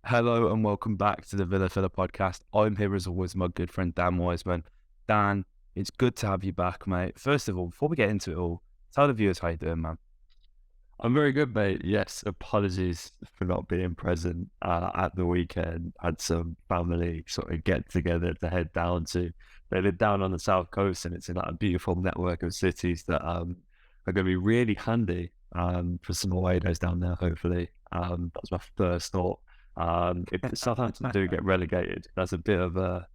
Hello and welcome back to the Villa Filler podcast. I'm here as always, my good friend Dan Wiseman. Dan, it's good to have you back, mate. First of all, before we get into it all, tell the viewers how you doing, man. I'm very good, mate. Yes, apologies for not being present at the weekend. Had some family sort of get together to head down to. They live down on the south coast, and it's in that beautiful network of cities that are going to be really handy for some away days down there. Hopefully, that's my first thought. If Southampton do get relegated, that's a bit of a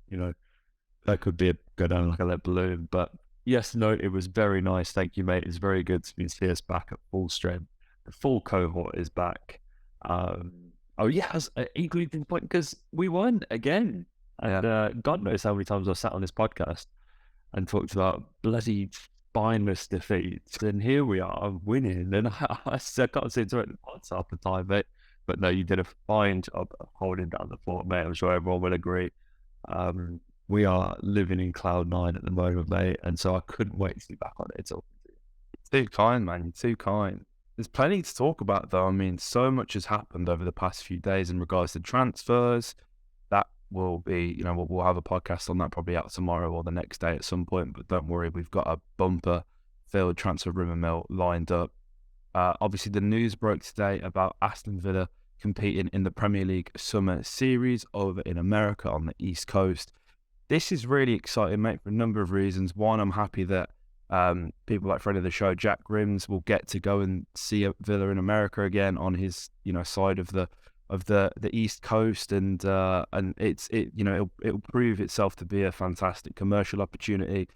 that could be go down like a lead balloon. But yes, no, it was very nice. Thank you, mate. It's very good to see us back at full strength. The full cohort is back. Oh yeah, I was equally disappointed because we won again. And God knows how many times I've sat on this podcast and talked about bloody spineless defeats, and here we are winning. And I can't see it the pots half the time, mate. But no, you did a fine job of holding down the fort, mate. I'm sure everyone will agree. We are living in cloud nine at the moment, mate, and so I couldn't wait to be back on it. Too kind, man. You're too kind. There's plenty to talk about, though. I mean, so much has happened over the past few days in regards to transfers. That will be, we'll have a podcast on that probably out tomorrow or the next day at some point. But don't worry, we've got a bumper filled transfer rumour mill lined up. Obviously, the news broke today about Aston Villa competing in the Premier League Summer Series over in America on the East Coast. This is really exciting, mate, for a number of reasons. One, I'm happy that people like friend of the show, Jack Grims, will get to go and see a Villa in America again on his, side of the East Coast, and it'll prove itself to be a fantastic commercial opportunity.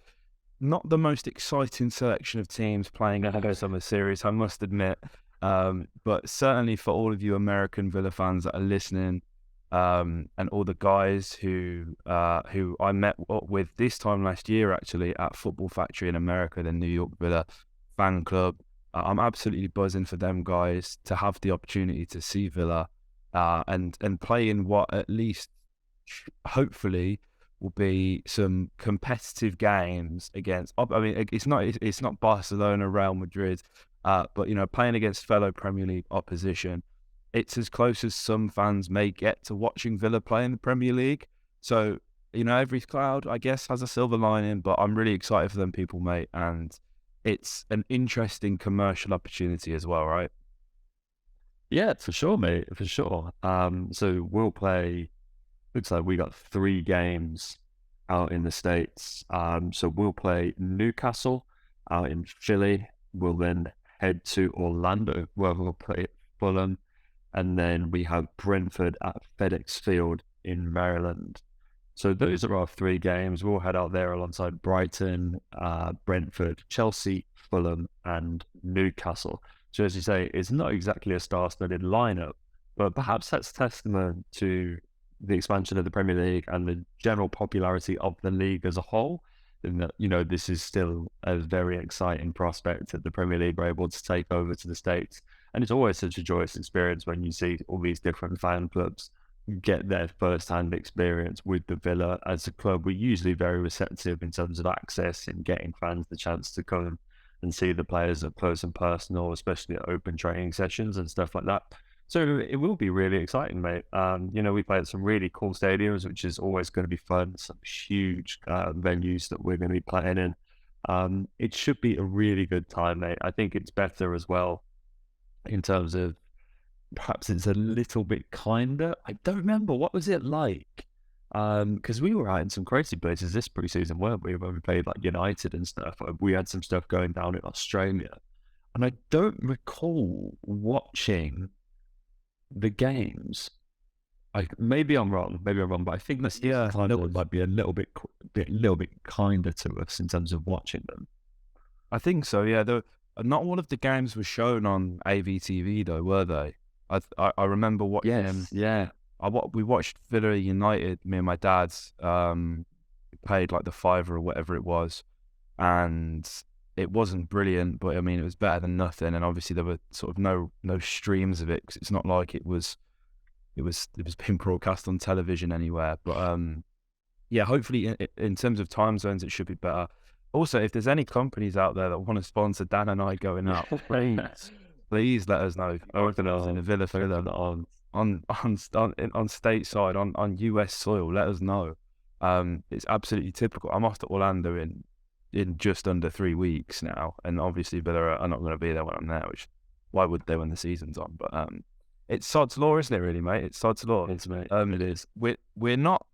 Not the most exciting selection of teams playing a summer series, I must admit, but certainly for all of you American Villa fans that are listening. And all the guys who I met with this time last year, actually, at Football Factory in America, the New York Villa fan club. I'm absolutely buzzing for them guys to have the opportunity to see Villa and play in what at least hopefully will be some competitive games against. I mean, it's not Barcelona, Real Madrid, but playing against fellow Premier League opposition. It's as close as some fans may get to watching Villa play in the Premier League. So, every cloud, I guess, has a silver lining, but I'm really excited for them people, mate. And it's an interesting commercial opportunity as well, right? Yeah, for sure, mate, for sure. So we'll play, looks like we got 3 games out in the States. So we'll play Newcastle out in Philly. We'll then head to Orlando, where we'll play Fulham. And then we have Brentford at FedEx Field in Maryland. So those are our 3 games. We'll head out there alongside Brighton, Brentford, Chelsea, Fulham, and Newcastle. So as you say, it's not exactly a star-studded lineup, but perhaps that's testament to the expansion of the Premier League and the general popularity of the league as a whole. And that, this is still a very exciting prospect that the Premier League are able to take over to the States. And it's always such a joyous experience when you see all these different fan clubs get their first-hand experience with the Villa. As a club, we're usually very receptive in terms of access and getting fans the chance to come and see the players up close and personal, especially at open training sessions and stuff like that. So it will be really exciting, mate. We play at some really cool stadiums, which is always going to be fun. Some huge venues that we're going to be playing in. It should be a really good time, mate. I think it's better as well in terms of perhaps it's a little bit kinder. I don't remember, what was it like? Because we were out in some crazy places this preseason, weren't we? When we played like United and stuff. We had some stuff going down in Australia, and I don't recall watching the games. Maybe I'm wrong, but I think this kind of might be a little bit kinder to us in terms of watching them. I think so, yeah. Not all of the games were shown on AVTV, though, were they? I remember watching them. Yeah. We watched Villa United, me and my dad. Paid like the £5 or whatever it was, and it wasn't brilliant, but I mean, it was better than nothing. And obviously, there were sort of no streams of it because it's not like it was being broadcast on television anywhere. But yeah, hopefully, in terms of time zones, it should be better. Also, if there's any companies out there that want to sponsor Dan and I going up, please let us know. I reckon in the Villa. on stateside on US soil, let us know. It's absolutely typical. I'm off to Orlando in just under 3 weeks now, and obviously Villa are not going to be there when I'm there. Which why would they when the season's on? But it's sod's law, isn't it? Really, mate. It's sod's law. It's, mate. It is. We're not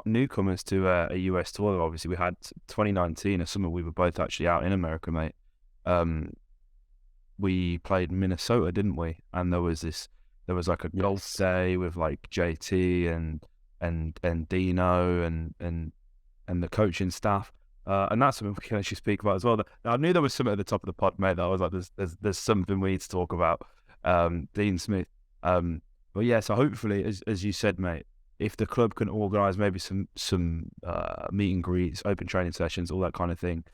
newcomers to a US tour. Obviously, we had 2019, a summer we were both actually out in America, mate. We played Minnesota, didn't we? And there was like a golf day with like JT and Dino and the coaching staff. And that's something we can actually speak about as well. Now, I knew there was something at the top of the pod, mate, that I was like, there's something we need to talk about. Dean Smith. But yeah, so hopefully, as you said, mate, if the club can organise maybe some meet and greets, open training sessions, all that kind of thing,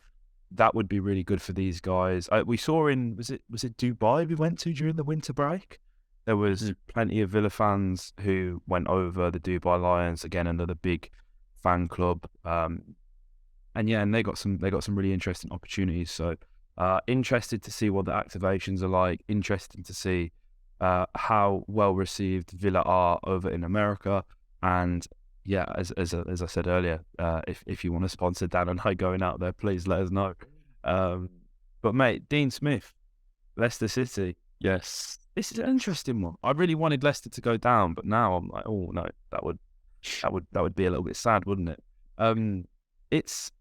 that would be really good for these guys. We saw was it Dubai we went to during the winter break? There was plenty of Villa fans who went over, the Dubai Lions, again, another big fan club. And they got some really interesting opportunities. So interested to see what the activations are like. Interested to see how well received Villa are over in America. And yeah, as I said earlier, if you want to sponsor Dan and I going out there, please let us know. But mate, Dean Smith, Leicester City. Yes. This is an interesting one. I really wanted Leicester to go down, but now I'm like, oh no, that would be a little bit sad, wouldn't it? It's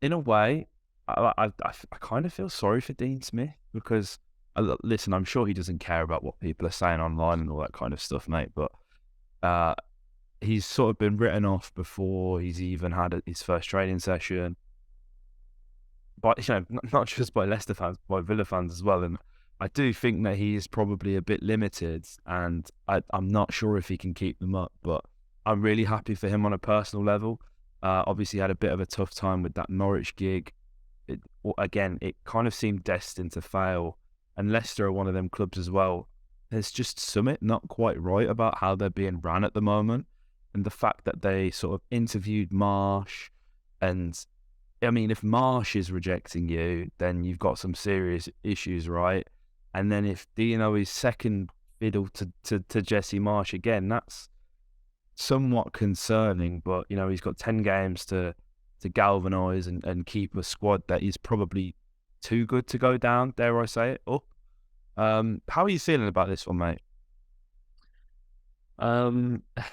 in a way, I kind of feel sorry for Dean Smith because listen, I'm sure he doesn't care about what people are saying online and all that kind of stuff, mate. But he's sort of been written off before he's even had his first training session. But not just by Leicester fans, by Villa fans as well. And I do think that he is probably a bit limited, and I'm not sure if he can keep them up. But I'm really happy for him on a personal level. Obviously, he had a bit of a tough time with that Norwich gig. It kind of seemed destined to fail. And Leicester are one of them clubs as well. There's just something not quite right about how they're being ran at the moment. And the fact that they sort of interviewed Marsh, and I mean, if Marsh is rejecting you, then you've got some serious issues, right? And then if Dino is second fiddle to Jesse Marsh again, that's somewhat concerning. But he's got 10 games to galvanise and keep a squad that is probably too good to go down, dare I say it, up. How are you feeling about this one, mate?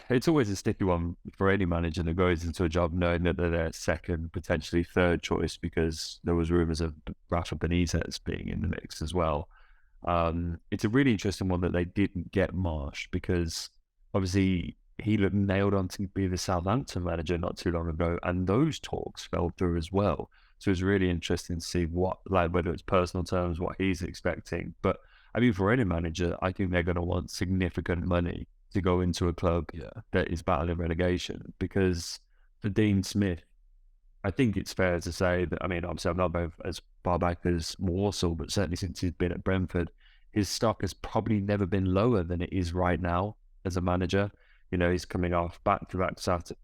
It's always a sticky one for any manager that goes into a job knowing that they're their second, potentially third choice, because there was rumours of Rafa Benitez being in the mix as well. It's a really interesting one that they didn't get Marsh, because obviously he looked nailed on to be the Southampton manager not too long ago, and those talks fell through as well. So it's really interesting to see whether it's personal terms, what he's expecting. But I mean, for any manager, I think they're going to want significant money to go into a club that is battling relegation. Because for Dean Smith, I think it's fair to say that, I mean, obviously I'm not both as far back as Warsaw, but certainly since he's been at Brentford, his stock has probably never been lower than it is right now as a manager. He's coming off back-to-back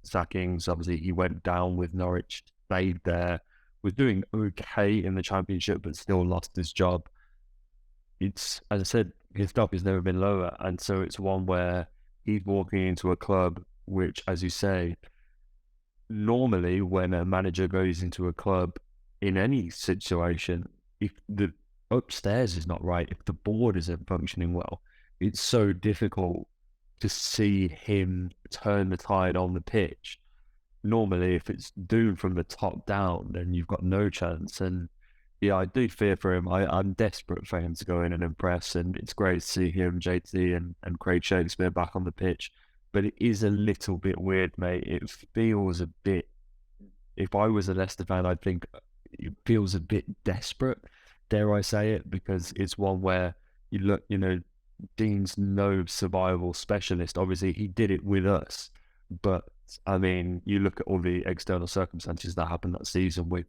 sackings. Obviously, he went down with Norwich, stayed there, was doing okay in the Championship, but still lost his job. It's, as I said, his stock has never been lower. And so it's one where he's walking into a club which, as you say, normally when a manager goes into a club in any situation, if the upstairs is not right, if the board isn't functioning well, it's so difficult to see him turn the tide on the pitch. Normally, if it's doomed from the top down, then you've got no chance. And yeah, I do fear for him. I'm desperate for him to go in and impress, and it's great to see him, JT, and Craig Shakespeare back on the pitch. But it is a little bit weird, mate. It feels a bit, if I was a Leicester fan, I'd think it feels a bit desperate, dare I say it, because it's one where you look, Dean's no survival specialist. Obviously, he did it with us. But, I mean, you look at all the external circumstances that happened that season with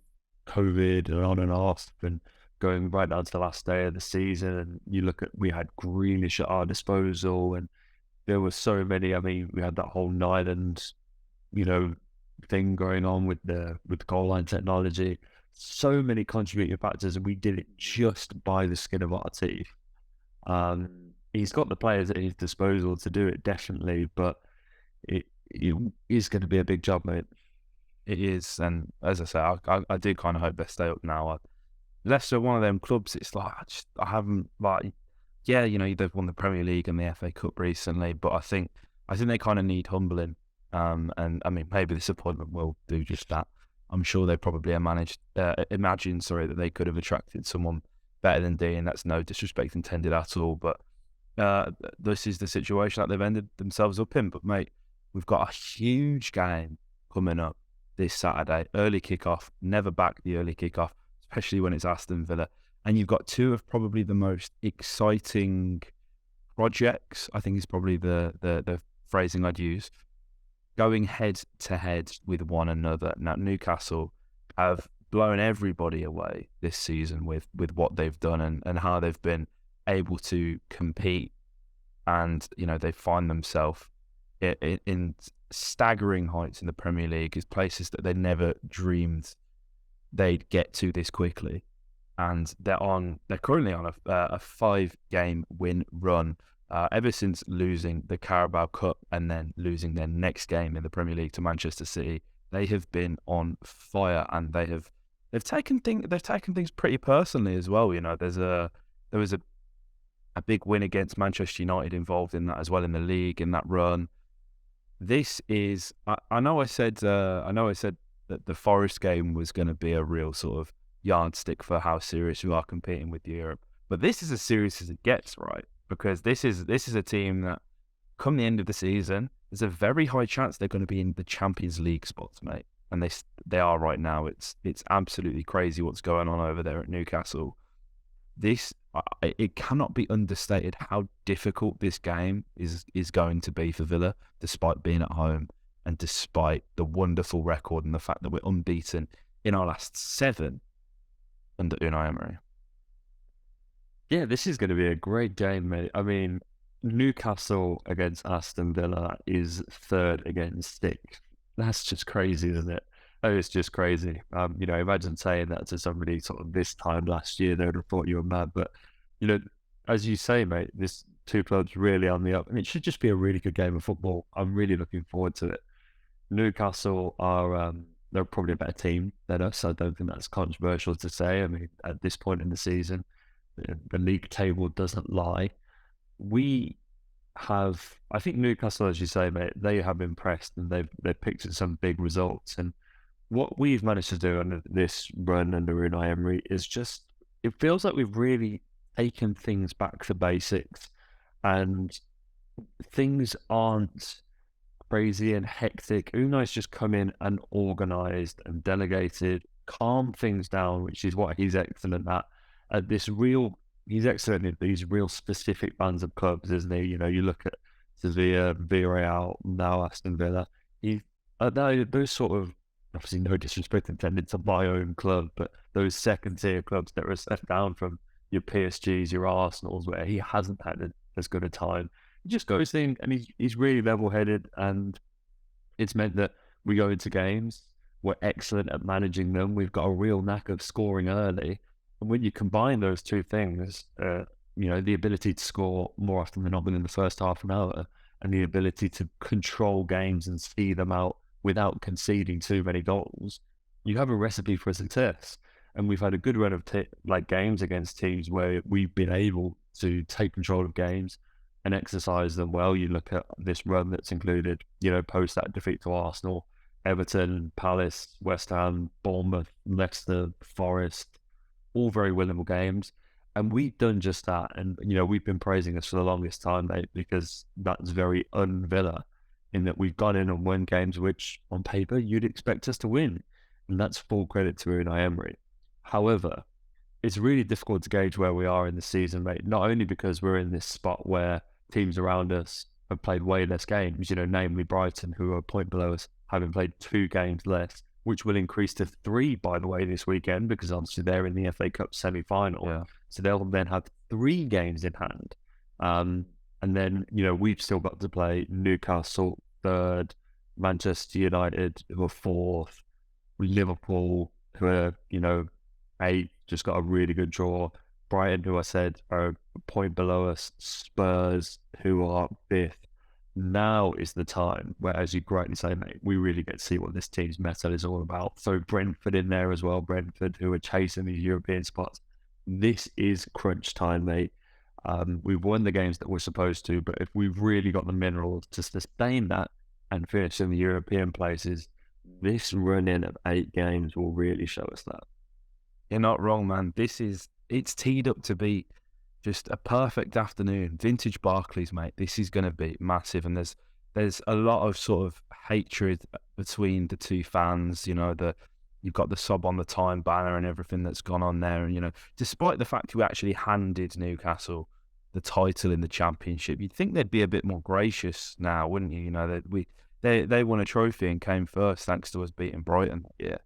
COVID and on and off, and going right down to the last day of the season. And you look at, we had Grealish at our disposal, and there were so many. I mean, we had that whole Nyland, thing going on with the goal line technology. So many contributing factors, and we did it just by the skin of our teeth. he's got the players at his disposal to do it, definitely, but it is going to be a big job, mate. It is, and as I say, I do kind of hope they stay up now. Leicester are one of them clubs. It's like I haven't like, yeah, they've won the Premier League and the FA Cup recently, but I think they kind of need humbling. And I mean, maybe this appointment will do just that. I'm sure they probably imagine, that they could have attracted someone better than Dean. That's no disrespect intended at all, but this is the situation that they've ended themselves up in. But mate, we've got a huge game coming up this Saturday, early kickoff. Never back the early kickoff, especially when it's Aston Villa. And you've got two of probably the most exciting projects, I think is probably the phrasing I'd use, going head to head with one another. Now, Newcastle have blown everybody away this season with what they've done and how they've been able to compete. And, they find themselves in staggering heights in the Premier League, is places that they never dreamed they'd get to this quickly. And they're currently on a 5-game win run ever since losing the Carabao Cup and then losing their next game in the Premier League to Manchester City. They have been on fire, and they've taken things pretty personally as well. There was a big win against Manchester United involved in that as well in the league in that run. This is I know I said that the Forest game was going to be a real sort of yardstick for how serious we are competing with Europe, but this is as serious as it gets, right? Because this is a team that, come the end of the season, there's a very high chance they're going to be in the Champions League spots, mate. And they are right now. It's absolutely crazy what's going on over there at Newcastle. It cannot be understated how difficult this game is going to be for Villa, despite being at home and despite the wonderful record and the fact that we're unbeaten in our last 7 under Unai Emery. Yeah, this is going to be a great game, mate. I mean, Newcastle against Aston Villa is 3rd against 6th. That's just crazy, isn't it? Oh, it's just crazy. Imagine saying that to somebody sort of this time last year, they would have thought you were mad. But, as you say, mate, this 2 clubs really on the up, and it should just be a really good game of football. I'm really looking forward to it. Newcastle are they're probably a better team than us. I don't think that's controversial to say. I mean, at this point in the season, the league table doesn't lie. I think Newcastle, as you say, mate, they have impressed and they've picked up some big results. And what we've managed to do under this run under Unai Emery is just, it feels like we've really taken things back to basics, and things aren't crazy and hectic. Unai's just come in and organised and delegated, calmed things down, which is what he's excellent at. He's excellent at these real specific bands of clubs, isn't he? You look at Sevilla, Villarreal, now Aston Villa. Those sort of, obviously no disrespect intended to my own club, but those second tier clubs that are a step down from your PSGs, your Arsenals, where he hasn't had as good a time. He just goes in and he's really level headed, and it's meant that we go into games, we're excellent at managing them. We've got a real knack of scoring early. And when you combine those two things, the ability to score more often than not within the first half an hour, and the ability to control games and see them out without conceding too many goals, you have a recipe for success. And we've had a good run of games against teams where we've been able to take control of games and exercise them well. You look at this run that's included, post that defeat to Arsenal, Everton, Palace, West Ham, Bournemouth, Leicester, Forest, all very winnable games. And we've done just that. And, we've been praising us for the longest time, mate, because that's very un-Villa, in that we've gone in and won games which, on paper, you'd expect us to win. And that's full credit to Unai Emery. However, it's really difficult to gauge where we are in the season, mate, not only because we're in this spot where teams around us have played way less games, namely Brighton, who are a point below us, having played 2 games less, which will increase to 3, by the way, this weekend, because obviously they're in the FA Cup semi-final. Yeah. So they'll then have 3 games in hand. And then, we've still got to play Newcastle 3rd, Manchester United, who are 4th, Liverpool, who are, 8th, just got a really good draw. Brighton, who I said are a point below us, Spurs, who are fifth. Now is the time where, as you rightly say, mate, we really get to see what this team's metal is all about. Throw Brentford in there as well. Brentford, who are chasing these European spots. This is crunch time, mate. We've won the games that we're supposed to, but if we've really got the minerals to sustain that and finish in the European places, this run-in of 8 games will really show us that. You're not wrong, man. It's teed up to be just a perfect afternoon. Vintage Barclays, mate. This is going to be massive, and there's a lot of sort of hatred between the two fans. You've got the sub on the time banner and everything that's gone on there, and despite the fact we actually handed Newcastle the title in the Championship, you'd think they'd be a bit more gracious now, wouldn't you? They won a trophy and came first thanks to us beating Brighton. Yeah.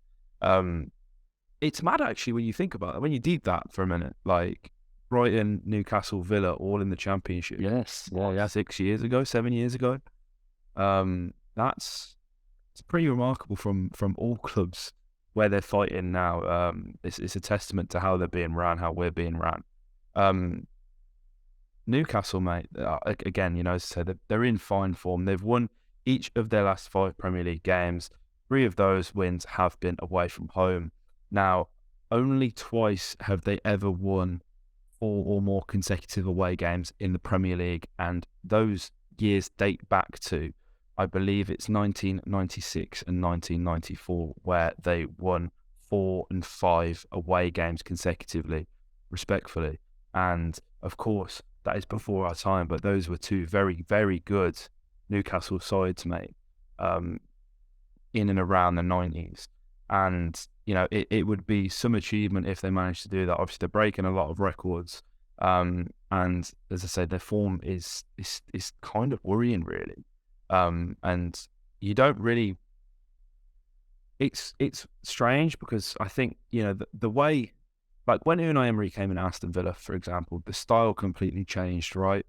It's mad actually when you think about it. When you did that for a minute, like Brighton, Newcastle, Villa, all in the Championship. Yes. Well, yeah. 6 years ago, 7 years ago. It's pretty remarkable from all clubs where they're fighting now. It's a testament to how they're being ran, how we're being ran. Newcastle, mate, again, as I said, they're in fine form. They've won each of their last 5 Premier League games. 3 of those wins have been away from home. Now, only twice have they ever won 4 or more consecutive away games in the Premier League, and those years date back to, I believe it's 1996 and 1994, where they won 4 and 5 away games consecutively, respectfully. And of course, that is before our time, but those were 2 very, very good Newcastle sides, mate, in and around the 90s. And, it would be some achievement if they managed to do that. Obviously, they're breaking a lot of records. And as I said, their form is kind of worrying, really. And you don't really... It's strange because I think, the way... Like when Unai Emery came in Aston Villa, for example, the style completely changed, right?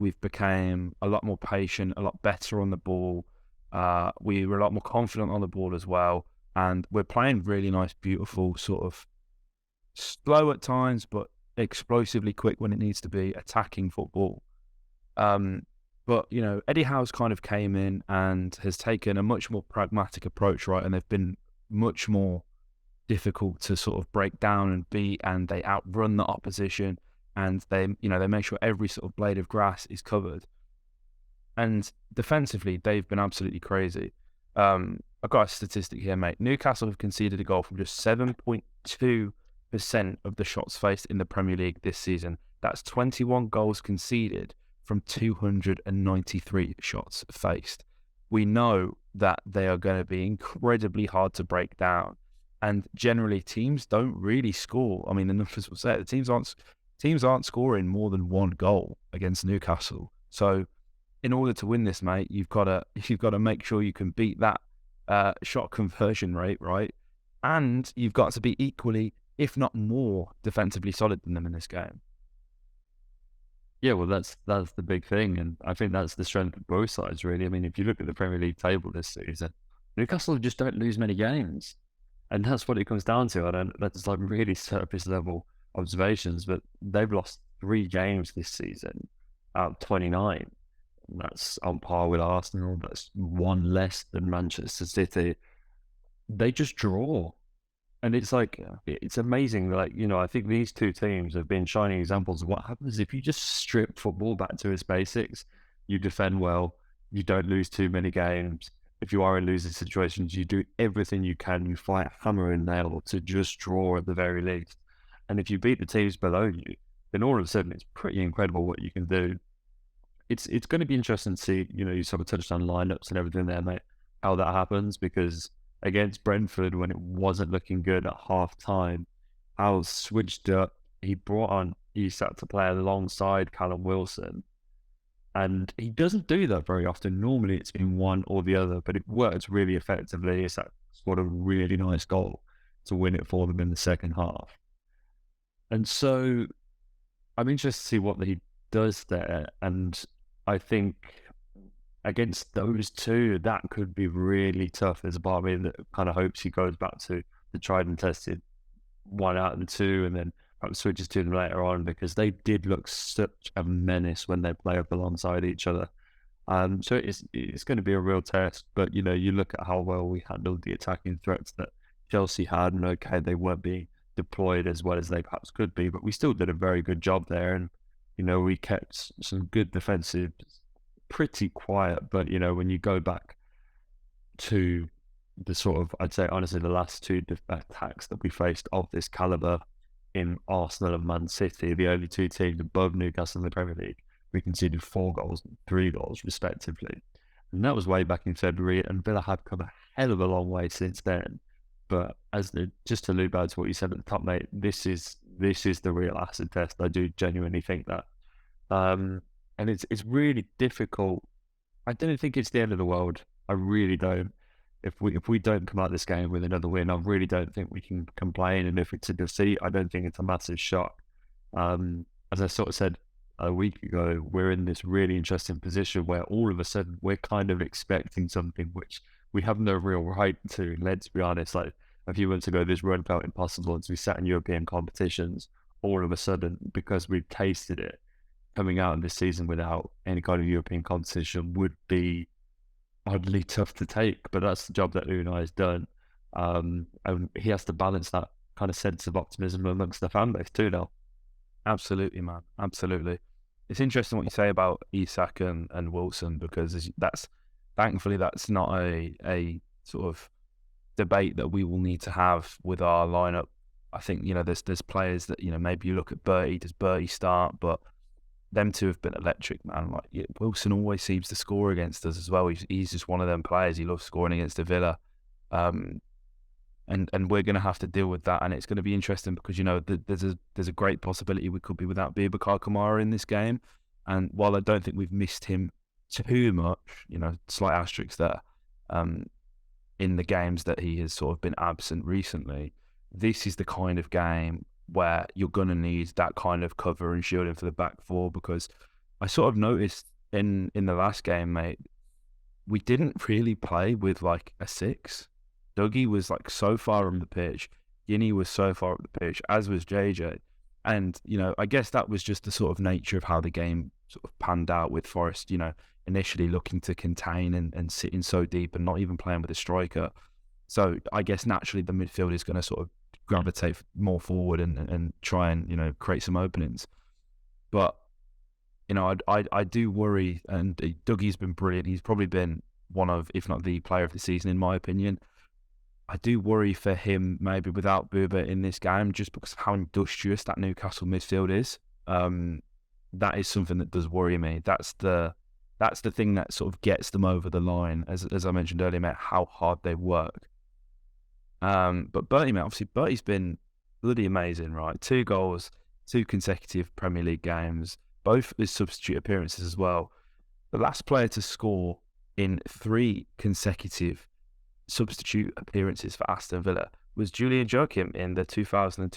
We've became a lot more patient, a lot better on the ball. We were a lot more confident on the ball as well. And we're playing really nice, beautiful, sort of slow at times, but explosively quick when it needs to be, attacking football. But, Eddie Howe's kind of came in and has taken a much more pragmatic approach, right? And they've been much more difficult to sort of break down and beat, and they outrun the opposition, and they make sure every sort of blade of grass is covered. And defensively, they've been absolutely crazy. I've got a statistic here, mate. Newcastle have conceded a goal from just 7.2% of the shots faced in the Premier League this season. That's 21 goals conceded from 293 shots faced. We know that they are going to be incredibly hard to break down. And generally, teams don't really score. I mean, the numbers will say it. The teams aren't scoring more than 1 goal against Newcastle. So, in order to win this, mate, you've got to make sure you can beat that shot conversion rate, right? And you've got to be equally, if not more, defensively solid than them in this game. Yeah, well, that's the big thing, and I think that's the strength of both sides, really. I mean, if you look at the Premier League table this season, Newcastle just don't lose many games, and that's what it comes down to. That's like really surface level observations, but they've lost 3 games this season out of 29. That's on par with Arsenal. That's 1 less than Manchester City. They just draw. And it's like, it's amazing. Like, I think these 2 teams have been shining examples of what happens if you just strip football back to its basics. You defend well. You don't lose too many games. If you are in losing situations, you do everything you can. You fight hammer and nail to just draw at the very least. And if you beat the teams below you, then all of a sudden it's pretty incredible what you can do. It's going to be interesting to see, you sort of touched on lineups and everything there, mate, how that happens, because against Brentford, when it wasn't looking good at half time, Al switched up. He brought on Isak to play alongside Callum Wilson. And he doesn't do that very often. Normally it's been one or the other, but it worked really effectively. Isak scored a really nice goal to win it for them in the second half. And so I'm interested to see what he does there. And I think against those 2, that could be really tough. There's a part of me that kind of hopes he goes back to the tried and tested 1 out of the 2, and then switches to them later on, because they did look such a menace when they play up alongside each other. So it's going to be a real test. But you know, you look at how well we handled the attacking threats that Chelsea had, and okay, they weren't being deployed as well as they perhaps could be, but we still did a very good job there. And you know, we kept some good defensive, pretty quiet. But you know, when you go back to the sort of, I'd say honestly, the last two attacks that we faced of this caliber in Arsenal and Man City, the only two teams above Newcastle in the Premier League, we conceded 4 goals and 3 goals respectively. And that was way back in February, and Villa have come a hell of a long way since then. But just to allude back to what you said at the top, mate, this is the real acid test. I do genuinely think that. And it's really difficult. I don't think it's the end of the world. I really don't. If we don't come out this game with another win, I really don't think we can complain. And if it's a defeat, I don't think it's a massive shock. As I sort of said a week ago, we're in this really interesting position where all of a sudden we're kind of expecting something which we have no real right to. Let's be honest, like a few months ago, this run felt impossible as we sat in European competitions. All of a sudden, because we've tasted it, coming out of this season without any kind of European competition would be oddly tough to take. But that's the job that Unai has done. And he has to balance that kind of sense of optimism amongst the fan base too now. Absolutely, man. Absolutely. It's interesting what you say about Isak and Wilson, because thankfully that's not a sort of debate that we will need to have with our lineup. I think, you know, there's players that, you know, maybe you look at Bertie, does Bertie start? But them two have been electric, man. Like, yeah, Wilson always seems to score against us as well. He's just one of them players. He loves scoring against the Villa. And we're going to have to deal with that, and it's going to be interesting because, you know, there's a great possibility we could be without Boubacar Kamara in this game. And while I don't think we've missed him too much, you know, slight asterisk there, in the games that he has sort of been absent recently, this is the kind of game where you're going to need that kind of cover and shielding for the back four, because I sort of noticed in the last game, mate, we didn't really play with like a 6. Dougie was like so far on the pitch. Guinea was so far up the pitch, as was JJ. And, you know, I guess that was just the sort of nature of how the game sort of panned out with Forest, you know, initially looking to contain and sitting so deep and not even playing with a striker. So I guess naturally the midfield is going to sort of gravitate more forward and try and, you know, create some openings. But, you know, I do worry, and Dougie's been brilliant. He's probably been one of, if not the player of the season, in my opinion. I do worry for him maybe without Bouba in this game, just because of how industrious that Newcastle midfield is. That is something that does worry me. That's the thing that sort of gets them over the line, as I mentioned earlier, mate, how hard they work. But Bertie, mate, obviously Bertie's been bloody amazing, right? 2 goals, 2 consecutive Premier League games, both as substitute appearances as well. The last player to score in 3 consecutive substitute appearances for Aston Villa was Julian Joachim in the 2000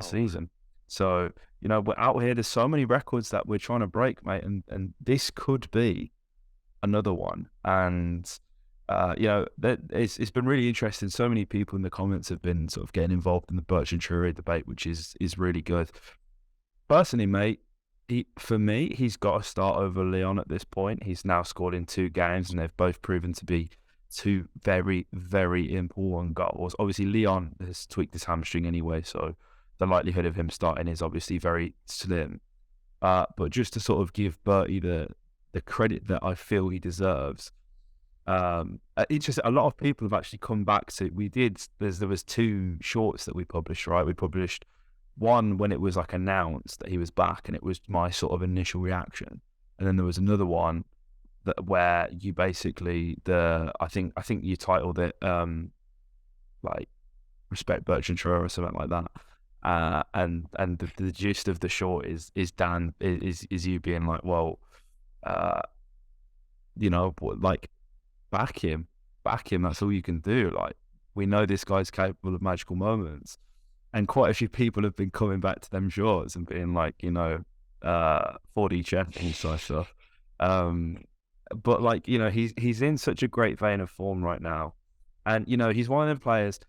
season. So, you know, we're out here, there's so many records that we're trying to break, mate, and this could be another one. And you know, it's been really interesting. So many people in the comments have been sort of getting involved in the Bertrand Traoré debate, which is really good. Personally, mate, for me, he's got to start over Leon at this point. He's now scored in 2 games, and they've both proven to be 2 very, very important goals. Obviously, Leon has tweaked his hamstring anyway, so the likelihood of him starting is obviously very slim. But just to sort of give Bertie the credit that I feel he deserves, it's just a lot of people have actually come back to. There was 2 shorts that we published, right? We published one when it was like announced that he was back, and it was my sort of initial reaction, and then there was another one where you basically I think you titled it like respect Bertrand Traoré or something like that, and the gist of the short is Dan is you being like, well, you know, like back him, that's all you can do. Like, we know this guy's capable of magical moments, and quite a few people have been coming back to them shorts and being like, you know, 4D check and stuff. But like, you know, he's in such a great vein of form right now, and you know, he's one of the players.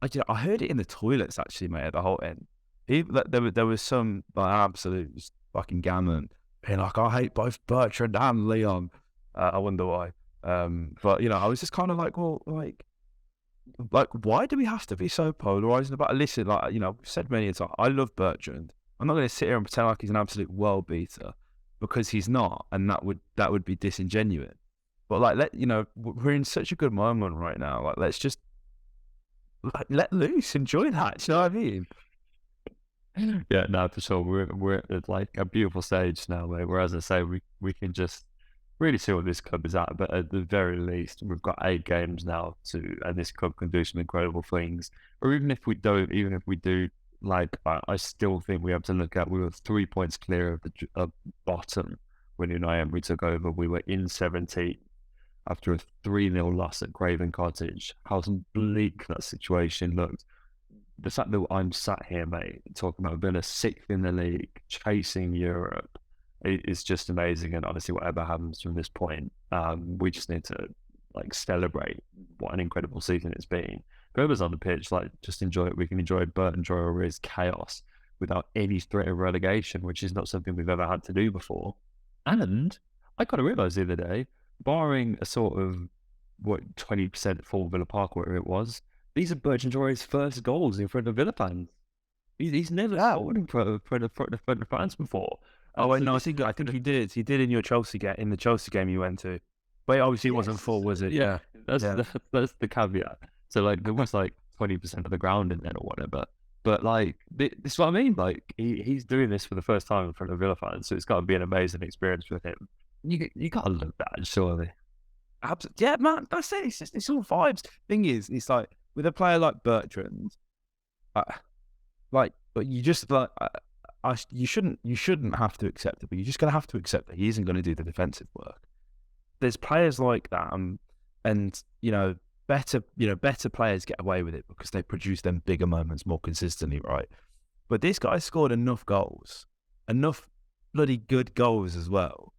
I heard it in the toilets actually, mate, at the Holte end. There was some like absolute just fucking gammon being like, I hate both Bertrand and Leon. I wonder why. But I was just kind of like, well, like, why do we have to be so polarizing about it? Listen, like, we've said many times, I love Bertrand. I'm not going to sit here and pretend like he's an absolute world beater because he's not, and that would be disingenuous. But like, we're in such a good moment right now. Like, let's just like let loose, enjoy that. Do you know what I mean? Yeah, no, for sure. We're at like a beautiful stage now, mate. Where, as I say, we can just really see what this club is at. But at the very least, we've got 8 games now and this club can do some incredible things. Or even if we don't, even if we do, like I still think we have to look at. We were 3 points clear of the bottom when Unai Emery took over. We were in 17th after a 3-0 loss at Craven Cottage. How bleak that situation looked. The fact that I'm sat here, mate, talking about Villa 6th in the league, chasing Europe, it's just amazing. And honestly, whatever happens from this point, we just need to like celebrate what an incredible season it's been. Whoever's on the pitch, like, just enjoy it. We can enjoy Burton Traore's chaos without any threat of relegation, which is not something we've ever had to do before. And I kind of realised the other day, barring a sort of 20% full Villa Park, whatever it was, these are Bertrand Traore's first goals in front of Villa fans. He's never scored in front of fans before. Oh, no, I think he did. He did in the Chelsea game you went to, but it obviously wasn't full, was it? Yeah, that's the caveat. So like there was like 20% of the ground in there or whatever. But like this is what I mean. Like he's doing this for the first time in front of Villa fans, so it's got to be an amazing experience for him. You got to love that, surely. Absolutely, yeah, man. That's it. It's all vibes. Thing is, it's like with a player like Bertrand, but you just like. You shouldn't have to accept it, but you're just going to have to accept that he isn't going to do the defensive work. There's players like that, and better players get away with it because they produce them bigger moments more consistently, right? But this guy scored enough goals, enough bloody good goals as well,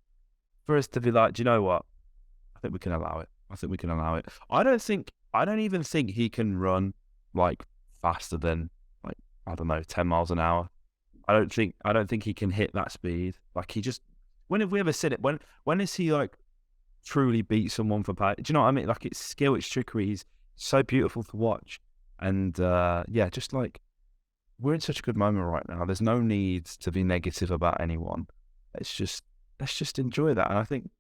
for us to be like, do you know what? I think we can allow it. I don't even think he can run like faster than like, I don't know, 10 miles an hour. I don't think he can hit that speed. Like when have we ever seen it? When is he like truly beat someone for play? Do you know what I mean? Like it's skill, it's trickery. He's so beautiful to watch. And just like we're in such a good moment right now. There's no need to be negative about anyone. Let's just enjoy that. And I think,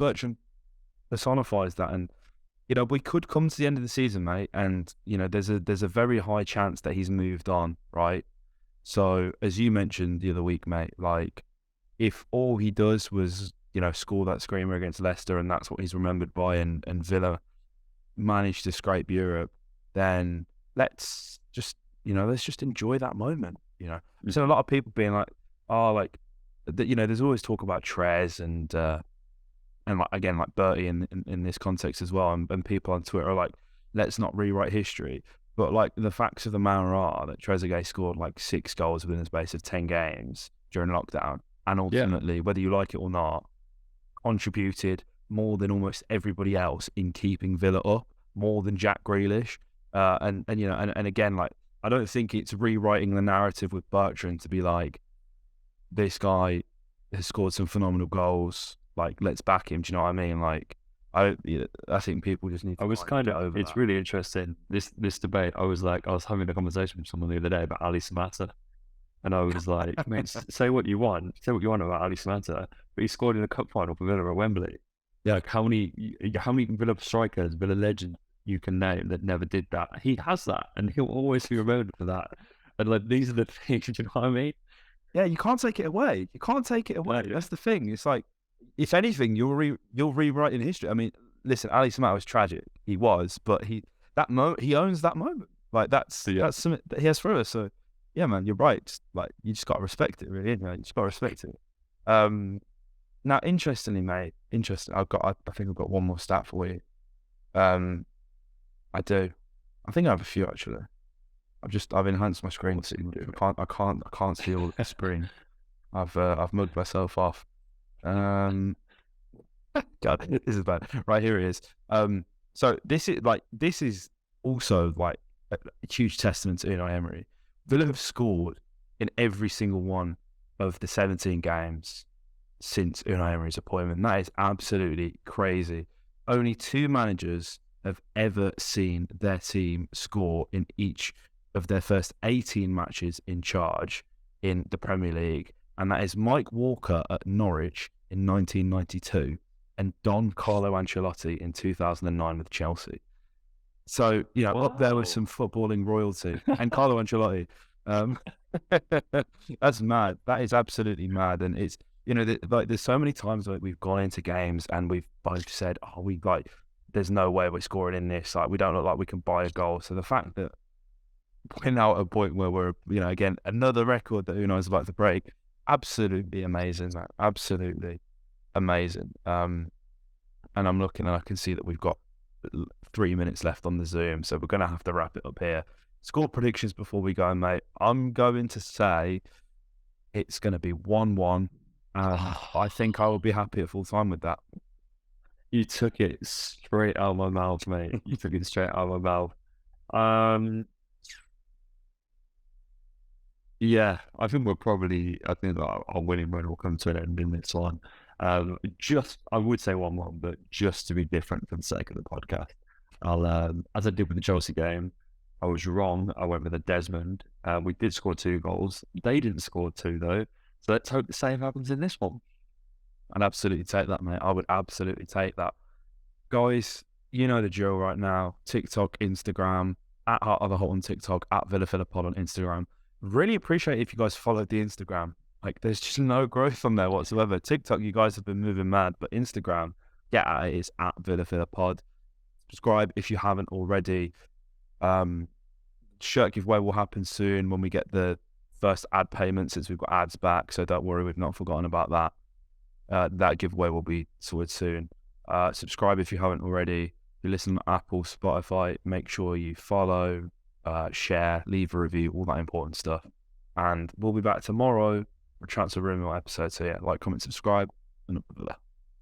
Bertrand personifies that. And, we could come to the end of the season, mate. And, there's a very high chance that he's moved on, right? So, as you mentioned the other week, mate, like, if all he does was, score that screamer against Leicester and that's what he's remembered by and Villa managed to scrape Europe, then let's just enjoy that moment, There's a lot of people being like, oh, like, there's always talk about Trez and like, again, like Bertie in this context as well. And people on Twitter are like, let's not rewrite history. But like the facts of the matter are that Trezeguet scored like 6 goals within the space of 10 games during lockdown, and ultimately, whether you like it or not, contributed more than almost everybody else in keeping Villa up, more than Jack Grealish. And again, like I don't think it's rewriting the narrative with Bertrand to be like, this guy has scored some phenomenal goals. Like, let's back him. Do you know what I mean? Like. I think people just need to. I was kind of over. It's really interesting this debate. I was having a conversation with someone the other day about Ali Samatta, and I was like, "Mate, say what you want about Ali Samatta, but he scored in a cup final for Villa at Wembley. Yeah, like how many Villa strikers, Villa legends you can name that never did that? He has that, and he'll always be remembered for that. And like these are the things. You know what I mean? Yeah, you can't take it away. No. That's the thing. It's like, if anything, you'll rewrite in history. I mean, listen, Ali Samatta was tragic. He was, but he owns that moment. Like that's something that he has for us. So yeah, man, you're right. Like you just gotta respect it, really. You just gotta respect it. Now, interestingly, mate, I think I've got one more stat for you. I do. I think I have a few actually. I've enhanced my screen. I can't see all the screen. I've mugged myself off. God, this is bad. Right, here it is. So this is also like a huge testament to Unai Emery. Villa have scored in every single one of the 17 games since Unai Emery's appointment. That is absolutely crazy. Only 2 managers have ever seen their team score in each of their first 18 matches in charge in the Premier League, and that is Mike Walker at Norwich in 1992 and Don Carlo Ancelotti in 2009 with Chelsea. So, up there with some footballing royalty and Carlo Ancelotti. That's mad. That is absolutely mad. And it's, there's so many times we've gone into games and we've both said, there's no way we're scoring in this. Like, we don't look like we can buy a goal. So the fact that we're now at a point where we're, again, another record that Unai's about to break, absolutely amazing, man. Absolutely amazing. And I'm looking and I can see that we've got 3 minutes left on the Zoom, so we're going to have to wrap it up here. Score predictions before we go, mate. I'm going to say it's going to be 1-1. I think I will be happy at full time with that. You took it straight out of my mouth, mate. You took it straight out of my mouth. Yeah, I think our winning run will come to an end in this one. I would say 1-1, but just to be different for the sake of the podcast, I'll, as I did with the Chelsea game, I was wrong. I went with a Desmond. We did score 2 goals. They didn't score 2 though. So let's hope the same happens in this one. I'd absolutely take that, mate. I would absolutely take that. Guys, you know the drill right now. TikTok, Instagram, at Heart of the Holte on TikTok, at VillaPod on Instagram. Really appreciate if you guys followed the Instagram. Like, there's just no growth on there whatsoever. TikTok, you guys have been moving mad, but Instagram, it is at VillaPod. Subscribe if you haven't already. Shirt giveaway will happen soon when we get the first ad payment, since we've got ads back. So don't worry, we've not forgotten about that. That giveaway will be sorted soon. Subscribe if you haven't already. If you listen to Apple, Spotify, make sure you follow, share, leave a review, all that important stuff. And we'll be back tomorrow for Transfer Rumour episode. So like, comment, subscribe, and